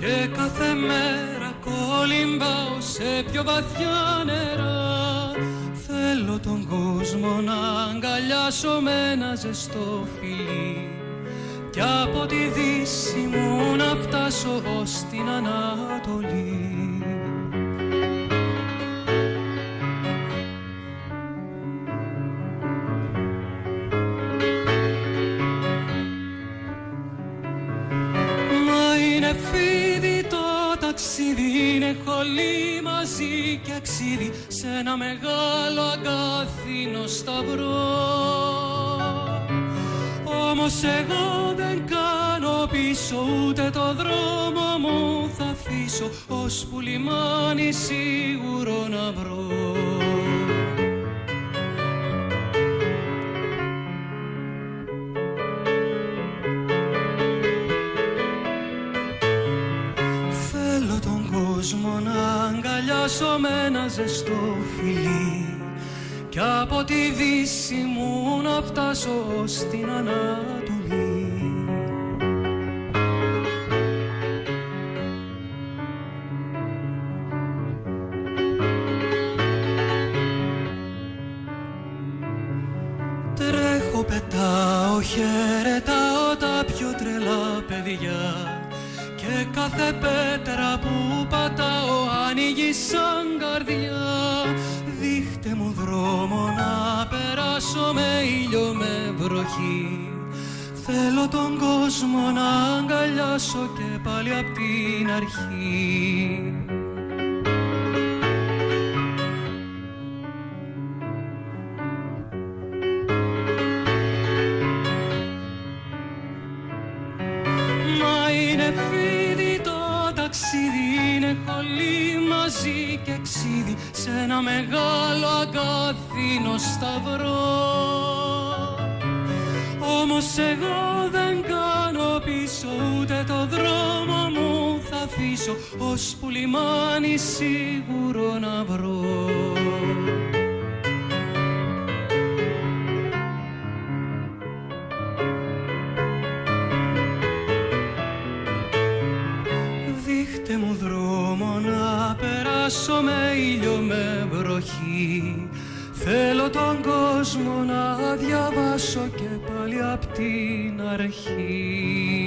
και κάθε μέρα κολυμπάω σε πιο βαθιά νερά. Θέλω τον κόσμο να αγκαλιάσω με ένα ζεστό φιλί κι από τη δύση μου να φτάσω ως την Ανατολή. Φίδι το ταξίδι, είναι χολή μαζί και αξίδι σε ένα μεγάλο αγκάθινο σταυρό. Όμως εγώ δεν κάνω πίσω, ούτε το δρόμο μου θα αφήσω, ώσπου λιμάνι σίγουρο να βρω. Να αγκαλιάσω με ένα ζεστό φιλί κι από τη δύση μου να φτάσω στην Ανατολή. Τρέχω, πετάω, χαιρετάω τα πιο τρελά παιδιά και κάθε πέτρα που πατάω ανοίγει σαν καρδιά. Δείχτε μου δρόμο να περάσω με ήλιο, με βροχή. Θέλω τον κόσμο να αγκαλιάσω και πάλι απ' την αρχή. Είναι χολή μαζί και ξύδι σε ένα μεγάλο αγκάθινο σταυρό. Όμως εγώ δεν κάνω πίσω, ούτε το δρόμο μου θα αφήσω, ώσπου λιμάνι σίγουρο να βρω. Δείχτε μου δρόμο να περάσω με ήλιο, με βροχή. Θέλω τον κόσμο να διαβάσω και πάλι απ' την αρχή.